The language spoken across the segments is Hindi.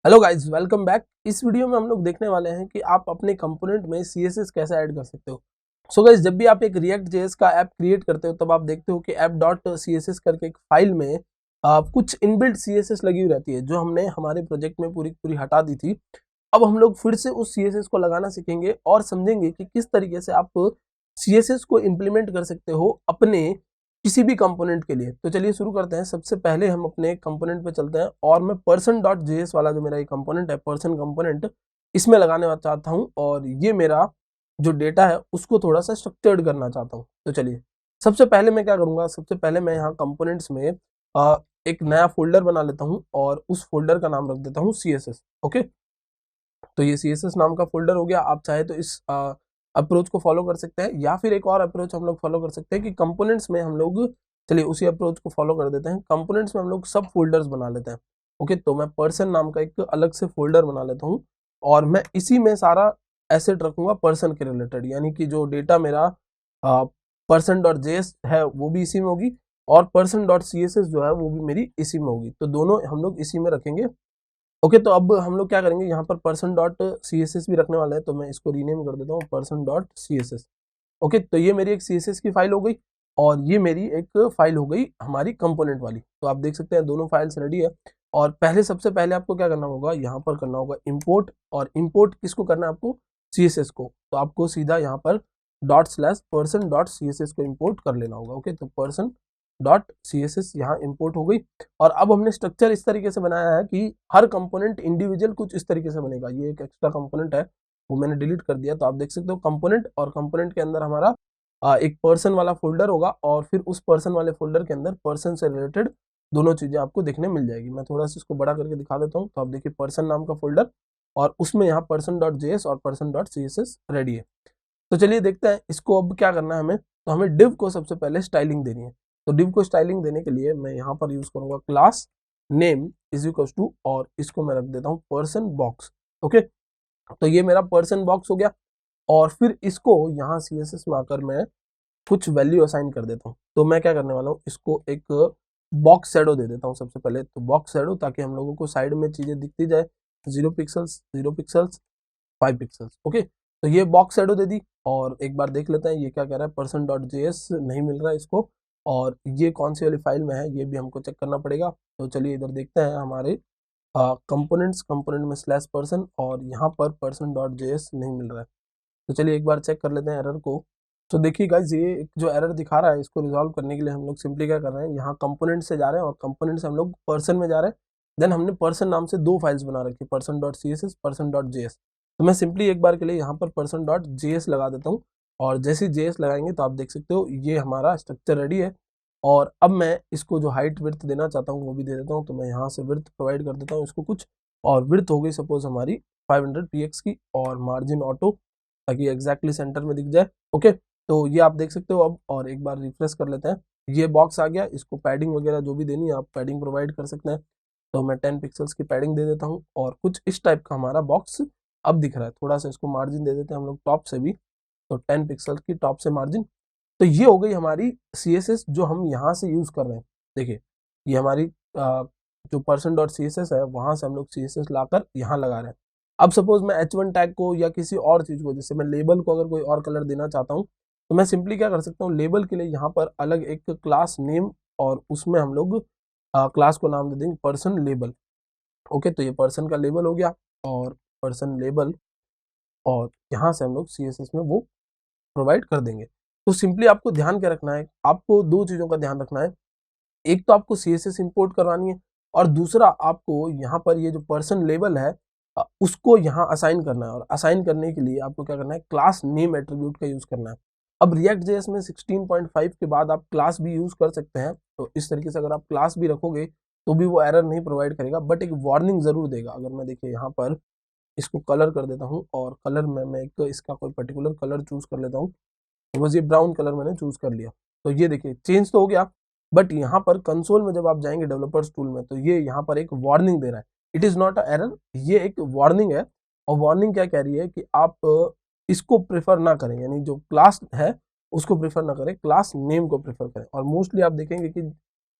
Hello guys, welcome back. इस वीडियो में हम लोग देखने वाले हैं कि आप अपने कंपोनेंट में CSS कैसे ऐड कर सकते हो। सो गाइस, जब भी आप एक रिएक्ट जेएस का ऐप क्रिएट करते हो तब आप देखते हो कि app.css करके एक फाइल में कुछ इनबिल्ट CSS लगी हुई रहती है जो हमने हमारे प्रोजेक्ट में पूरी पूरी हटा दी थी। अब हम लोग फिर से उस CSS को लगाना सीखेंगे और समझेंगे कि किस तरीके से आप CSS को इम्प्लीमेंट कर सकते हो अपने किसी भी कंपोनेंट के लिए। तो चलिए शुरू करते हैं। सबसे पहले हम अपने कंपोनेंट पे चलते हैं और मैं person.js वाला जो मेरा ये कंपोनेंट है, पर्सन कंपोनेंट, इसमें लगाने चाहता हूँ और ये मेरा जो डेटा है उसको थोड़ा सा स्ट्रक्चर्ड करना चाहता हूँ। तो चलिए, सबसे पहले मैं क्या करूँगा, सबसे पहले मैं यहाँ कंपोनेंट्स में एक नया फोल्डर बना लेता हूँ और उस फोल्डर का नाम रख देता हूँ CSS। ओके, तो ये CSS नाम का फोल्डर हो गया। आप चाहे तो इस अप्रोच को फॉलो कर सकते हैं या फिर एक और अप्रोच हम लोग फॉलो कर सकते हैं कि कंपोनेंट्स में हम लोग, चलिए उसी अप्रोच को फॉलो कर देते हैं। कंपोनेंट्स में हम लोग सब फोल्डर्स बना लेते हैं। ओके, तो मैं पर्सन नाम का एक अलग से फोल्डर बना लेता हूँ और मैं इसी में सारा एसेट रखूंगा पर्सन के रिलेटेड, यानी कि जो डेटा मेरा person.js है वो भी इसी में होगी और person.css जो है वो भी मेरी इसी में होगी। तो दोनों हम लोग इसी में रखेंगे। ओके, तो अब हम लोग क्या करेंगे, यहाँ पर person.css भी रखने वाले हैं, तो मैं इसको रीनेम कर देता हूँ person.css। ओके, तो ये मेरी एक CSS की फाइल हो गई और ये मेरी एक फाइल हो गई हमारी कंपोनेंट वाली। तो आप देख सकते हैं दोनों फाइल्स रेडी है। और सबसे पहले आपको क्या करना होगा, यहाँ पर करना होगा इंपोर्ट। और इंपोर्ट किसको करना है, आपको CSS को। तो आपको सीधा यहाँ पर ./person.css को इंपोर्ट कर लेना होगा। ओके, तो person.css यहाँ इंपोर्ट हो गई। और अब हमने स्ट्रक्चर इस तरीके से बनाया है कि हर कंपोनेंट इंडिविजुअल कुछ इस तरीके से बनेगा। ये एक एक्स्ट्रा कंपोनेंट है, वो मैंने डिलीट कर दिया। तो आप देख सकते हो कंपोनेंट, और कंपोनेंट के अंदर हमारा एक पर्सन वाला फोल्डर होगा और फिर उस पर्सन वाले फोल्डर के अंदर पर्सन से रिलेटेड दोनों चीजें आपको देखने मिल जाएगी। मैं थोड़ा सा इसको बड़ा करके दिखा देता हूँ। तो आप देखिए पर्सन नाम का फोल्डर और उसमें यहाँ person.js और person.css रेडी है। तो चलिए देखते हैं इसको अब क्या करना है हमें। तो हमें div को सबसे पहले स्टाइलिंग देनी है। तो div को स्टाइलिंग देने के लिए मैं यहाँ पर यूज करूंगा class name is equal to, और इसको मैं रख देता हूँ पर्सन बॉक्स। ओके, तो ये मेरा पर्सन बॉक्स हो गया। और फिर इसको यहाँ CSS में आकर मैं कुछ वैल्यू असाइन कर देता हूँ। तो मैं क्या करने वाला हूँ, इसको एक बॉक्स शैडो दे देता हूँ सबसे पहले। तो बॉक्स शैडो, ताकि हम लोगों को साइड में चीजें दिखती जाए। 0 पिक्सल्स, 0 पिक्सल्स, 5 पिक्सल्स। ओके, तो ये बॉक्स शैडो दे दी। और एक बार देख लेते हैं ये क्या कह रहा है, person.js नहीं मिल रहा है इसको, और ये कौन सी वाली फाइल में है ये भी हमको चेक करना पड़ेगा। तो चलिए इधर देखते हैं हमारे कंपोनेंट्स, कंपोनेंट में /person, और यहाँ पर person.js नहीं मिल रहा है। तो चलिए एक बार चेक कर लेते हैं एरर को। तो देखिए गाइज, ये एक जो एरर दिखा रहा है इसको रिजॉल्व करने के लिए हम लोग सिंपली क्या कर रहे हैं, यहाँ कंपोनेंट से जा रहे हैं और कंपोनेंट से हम लोग पर्सन में जा रहे हैं। देन हमने पर्सन नाम से दो फाइल्स बना रखी, person.css, person.js। तो मैं सिंपली एक बार के लिए यहाँ पर person.js लगा देता हूँ और जैसे JS लगाएंगे तो आप देख सकते हो ये हमारा स्ट्रक्चर रेडी है। और अब मैं इसको जो हाइट विड्थ देना चाहता हूँ वो भी दे देता हूँ। तो मैं यहाँ से विड्थ प्रोवाइड कर देता हूँ इसको कुछ, और विड्थ हो गई सपोज हमारी 500 px की, और मार्जिन ऑटो, ताकि एग्जैक्टली सेंटर में दिख जाए। ओके, तो ये आप देख सकते हो अब। और एक बार रिफ्रेश कर लेते हैं, ये बॉक्स आ गया। इसको पैडिंग वगैरह जो भी देनी है आप पैडिंग प्रोवाइड कर सकते हैं। तो मैं 10 पिक्सल्स की पैडिंग दे देता हूँ और कुछ इस टाइप का हमारा बॉक्स अब दिख रहा है। थोड़ा सा इसको मार्जिन दे देते हैं हम लोग टॉप से भी, तो 10 पिक्सल की टॉप से मार्जिन। तो ये हो गई हमारी CSS जो हम यहाँ से यूज कर रहे हैं। देखिए, ये हमारी जो person.css है वहां से हम लोग CSS लाकर यहाँ लगा रहे हैं। अब सपोज मैं H1 टैग को या किसी और चीज को, जैसे मैं लेबल को अगर कोई और कलर देना चाहता हूँ, तो मैं सिंपली क्या कर सकता हूँ, लेबल के लिए यहाँ पर अलग एक क्लास नेम, और उसमें हम लोग क्लास को नाम दे देंगे पर्सन लेबल। ओके, तो ये पर्सन का लेबल हो गया और पर्सन लेबल, और यहाँ से हम लोग CSS में वो प्रोवाइड कर देंगे। तो सिंपली आपको ध्यान क्या रखना है, आपको दो चीजों का ध्यान रखना है। एक तो आपको CSS इंपोर्ट करवानी है, और दूसरा आपको यहाँ पर ये जो पर्सन लेबल है उसको यहाँ असाइन करना है। और असाइन करने के लिए आपको क्या करना है, क्लास नेम एट्रीब्यूट का यूज करना है। अब रिएक्ट जेएस में 16.5 के बाद आप क्लास भी यूज कर सकते हैं। तो इस तरीके से अगर आप क्लास भी रखोगे तो भी वो एरर नहीं प्रोवाइड करेगा, बट एक वार्निंग जरूर देगा। अगर मैं देखिए यहाँ पर इसको कलर कर देता हूँ, और कलर में मैं एक इसका कोई पर्टिकुलर कलर चूज कर लेता हूँ। तो बस ये ब्राउन कलर मैंने चूज कर लिया। तो ये देखिए चेंज तो हो गया, बट यहाँ पर कंसोल में जब आप जाएंगे डेवलपर्स टूल में, तो ये यहाँ पर एक वार्निंग दे रहा है। It is not a error, ये एक वार्निंग है। और वार्निंग क्या कह रही है कि आप इसको प्रेफर ना करें, यानी जो क्लास है उसको प्रेफर ना करें, क्लास नेम को प्रेफर करें। और मोस्टली आप देखेंगे कि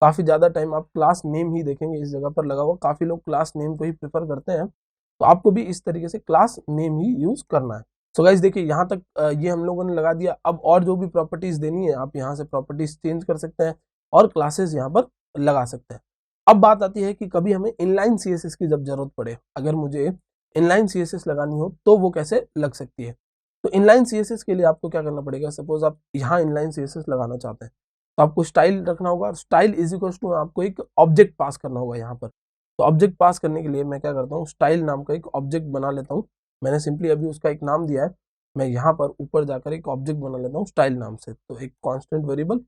काफ़ी ज़्यादा टाइम आप क्लास नेम ही देखेंगे इस जगह पर लगा हुआ, काफ़ी लोग क्लास नेम को ही प्रेफर करते हैं, तो आपको भी इस तरीके से क्लास नेम ही यूज़ करना है। सो गाइज देखिए यहाँ तक ये हम लोगों ने लगा दिया। अब और जो भी प्रॉपर्टीज़ देनी है आप यहाँ से प्रॉपर्टीज़ चेंज कर सकते हैं और क्लासेस यहाँ पर लगा सकते हैं। अब बात आती है कि कभी हमें इनलाइन CSS की जब जरूरत पड़े, अगर मुझे इनलाइन CSS लगानी हो तो वो कैसे लग सकती है। तो इनलाइन CSS के लिए आपको क्या करना पड़ेगा, सपोज आप यहाँ इनलाइन CSS लगाना चाहते हैं तो आपको स्टाइल रखना होगा। स्टाइल इज इक्वल टू आपको एक ऑब्जेक्ट पास करना होगा यहाँ पर। तो ऑब्जेक्ट पास करने के लिए मैं क्या करता हूँ, स्टाइल नाम का एक ऑब्जेक्ट बना लेता हूँ। मैंने सिंपली अभी उसका एक नाम दिया है, मैं यहाँ पर ऊपर जाकर एक ऑब्जेक्ट बना लेता हूँ स्टाइल नाम से। तो एक कांस्टेंट वेरिएबल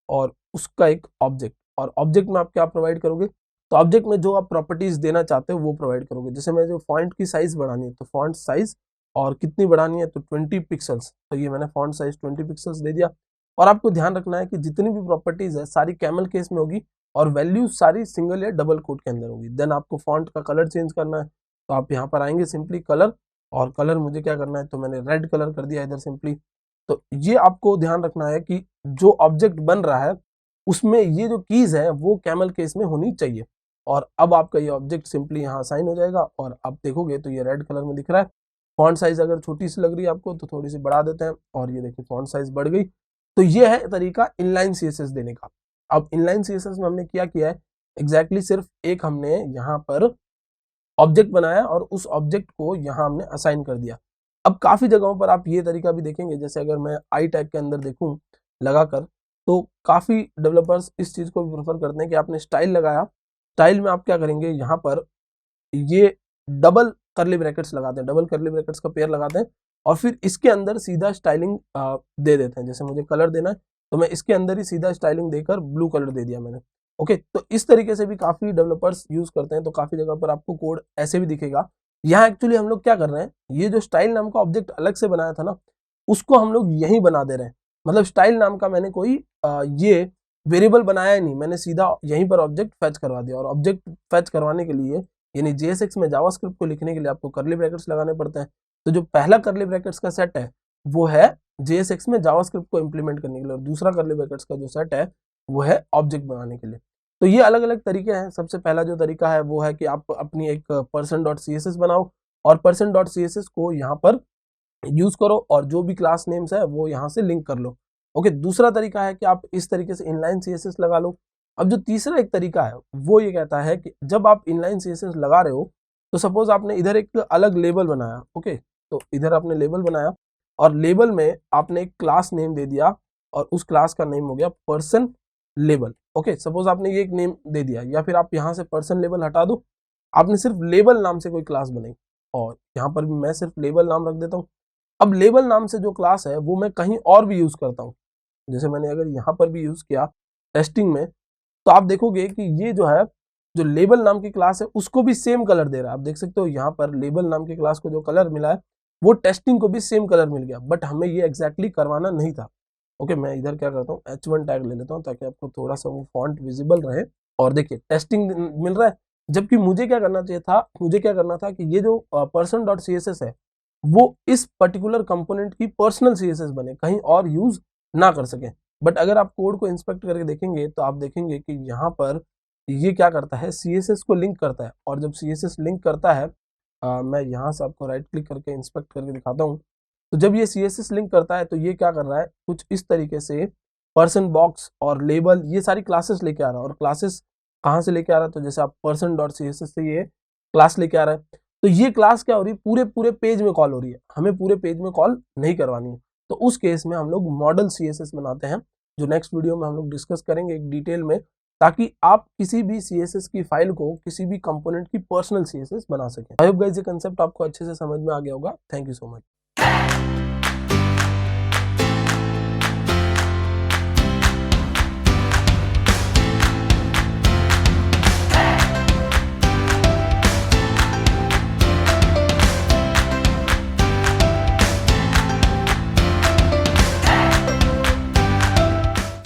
और उसका एक ऑब्जेक्ट, और ऑब्जेक्ट में आप क्या प्रोवाइड करोगे, तो ऑब्जेक्ट में जो आप प्रॉपर्टीज देना चाहते हो वो प्रोवाइड करोगे। जैसे मैं जो फॉन्ट की साइज बढ़ानी है तो फॉन्ट साइज और कितनी बढ़ानी है तो 20 पिक्सल्स, तो ये मैंने फॉन्ट साइज 20 पिक्सल्स दे दिया। और आपको ध्यान रखना है कि जितनी भी प्रॉपर्टीज है सारी कैमल केस में होगी और वैल्यूज सारी सिंगल या डबल कोट के अंदर होगी। देन आपको फॉन्ट का कलर चेंज करना है, तो आप यहाँ पर आएंगे सिंपली कलर, और कलर मुझे क्या करना है तो मैंने रेड कलर कर दिया इधर सिंपली। तो ये आपको ध्यान रखना है कि जो ऑब्जेक्ट बन रहा है उसमें ये जो कीज है वो कैमल केस में होनी चाहिए। और अब आपका ये ऑब्जेक्ट सिंपली यहाँ असाइन हो जाएगा और आप देखोगे तो ये रेड कलर में दिख रहा है। फॉन्ट साइज अगर छोटी सी लग रही है आपको तो थोड़ी सी बढ़ा देते हैं, और ये देखिए फॉन्ट साइज बढ़ गई। तो ये है तरीका इनलाइन CSS देने का। अब इनलाइन CSS में हमने क्या किया है, एग्जैक्टली सिर्फ एक हमने यहाँ पर ऑब्जेक्ट बनाया और उस ऑब्जेक्ट को यहाँ हमने असाइन कर दिया। अब काफी जगहों पर आप ये तरीका भी देखेंगे, जैसे अगर मैं आई टैग के अंदर देखूं लगाकर, तो काफी डेवलपर्स इस चीज को भी प्रेफर करते हैं कि आपने स्टाइल लगाया, स्टाइल में आप क्या करेंगे यहाँ पर ये डबल करली ब्रैकेट्स लगाते हैं, डबल करली ब्रैकेट्स का पेयर लगाते हैं और फिर इसके अंदर सीधा स्टाइलिंग दे देते हैं। जैसे मुझे कलर देना है तो मैं इसके अंदर ही सीधा स्टाइलिंग देकर ब्लू कलर दे दिया मैंने। ओके, तो इस तरीके से भी काफी डेवलपर्स यूज करते हैं। तो काफी जगह पर आपको कोड ऐसे भी दिखेगा। यहाँ एक्चुअली हम लोग क्या कर रहे हैं, ये जो स्टाइल नाम का ऑब्जेक्ट अलग से बनाया था ना, उसको हम लोग यही बना दे रहे हैं। मतलब स्टाइल नाम का मैंने कोई ये वेरिएबल बनाया ही नहीं, मैंने सीधा यहीं पर ऑब्जेक्ट फेच करवा दिया। और ऑब्जेक्ट फेच करवाने के लिए यानी JSX में जावास्क्रिप्ट को लिखने के लिए आपको करली ब्रैकेट्स लगाने पड़ते हैं। तो जो पहला करली ब्रैकेट्स का सेट है वो है JSX में जावास्क्रिप्ट को इंप्लीमेंट करने के लिए, और दूसरा करली ब्रैकेट्स का जो सेट है वो है ऑब्जेक्ट बनाने के लिए। तो ये अलग अलग तरीके हैं। सबसे पहला जो तरीका है वो है कि आप अपनी एक person.css बनाओ और person.css को यहाँ पर यूज करो और जो भी क्लास नेम्स है वो यहाँ से लिंक कर लो। ओके, दूसरा तरीका है कि आप इस तरीके से इनलाइन CSS लगा लो। अब जो तीसरा एक तरीका है वो ये कहता है कि जब आप इनलाइन CSS लगा रहे हो तो सपोज आपने इधर एक अलग लेबल बनाया। ओके, तो इधर आपने लेबल बनाया और लेबल में आपने एक क्लास नेम दे दिया और उस क्लास का नेम हो गया पर्सन लेबल। ओके, सपोज आपने ये एक नेम दे दिया, या फिर आप यहाँ से पर्सन लेबल हटा दो, आपने सिर्फ लेबल नाम से कोई क्लास बनाई और यहाँ पर भी मैं सिर्फ लेबल नाम रख देता हूँ। अब लेबल नाम से जो क्लास है वो मैं कहीं और भी यूज करता हूँ। जैसे मैंने अगर यहाँ पर भी यूज किया टेस्टिंग में, तो आप देखोगे कि ये जो है जो लेबल नाम की क्लास है उसको भी सेम कलर दे रहा है। आप देख सकते हो यहाँ पर लेबल नाम की क्लास को जो कलर मिला है वो टेस्टिंग को भी सेम कलर मिल गया, बट हमें ये एग्जैक्टली करवाना नहीं था। ओके, मैं इधर क्या करता हूँ H1 टैग ले लेता हूँ ताकि आपको थोड़ा सा वो फॉन्ट विजिबल रहे। और देखिए टेस्टिंग मिल रहा है, जबकि मुझे क्या करना चाहिए था, मुझे क्या करना था कि ये जो person.css है वो इस पर्टिकुलर कंपोनेंट की पर्सनल CSS बने, कहीं और यूज ना कर सके। बट अगर आप कोड को इंस्पेक्ट करके देखेंगे तो आप देखेंगे कि यहाँ पर ये क्या करता है, CSS को लिंक करता है। और जब CSS लिंक करता है, मैं यहाँ से आपको राइट क्लिक करके इंस्पेक्ट करके दिखाता हूँ। तो जब ये CSS लिंक करता है तो ये क्या कर रहा है, कुछ इस तरीके से पर्सन बॉक्स और लेबल ये सारी क्लासेस लेके आ रहा है। और क्लासेस कहाँ से लेके आ रहा है, तो जैसे आप person.css से ये क्लास लेके आ रहा है, तो ये क्लास क्या हो रही है, पूरे पूरे पेज में कॉल हो रही है, हमें पूरे पेज में कॉल नहीं करवानी है। तो उस केस में हम लोग मॉडल CSS बनाते हैं, जो नेक्स्ट वीडियो में हम लोग डिस्कस करेंगे एक डिटेल में, ताकि आप किसी भी CSS की फाइल को किसी भी कंपोनेंट की पर्सनल CSS बना सकें। आई होप गाइस ये कंसेप्ट आपको अच्छे से समझ में आ गया होगा। Thank you so much.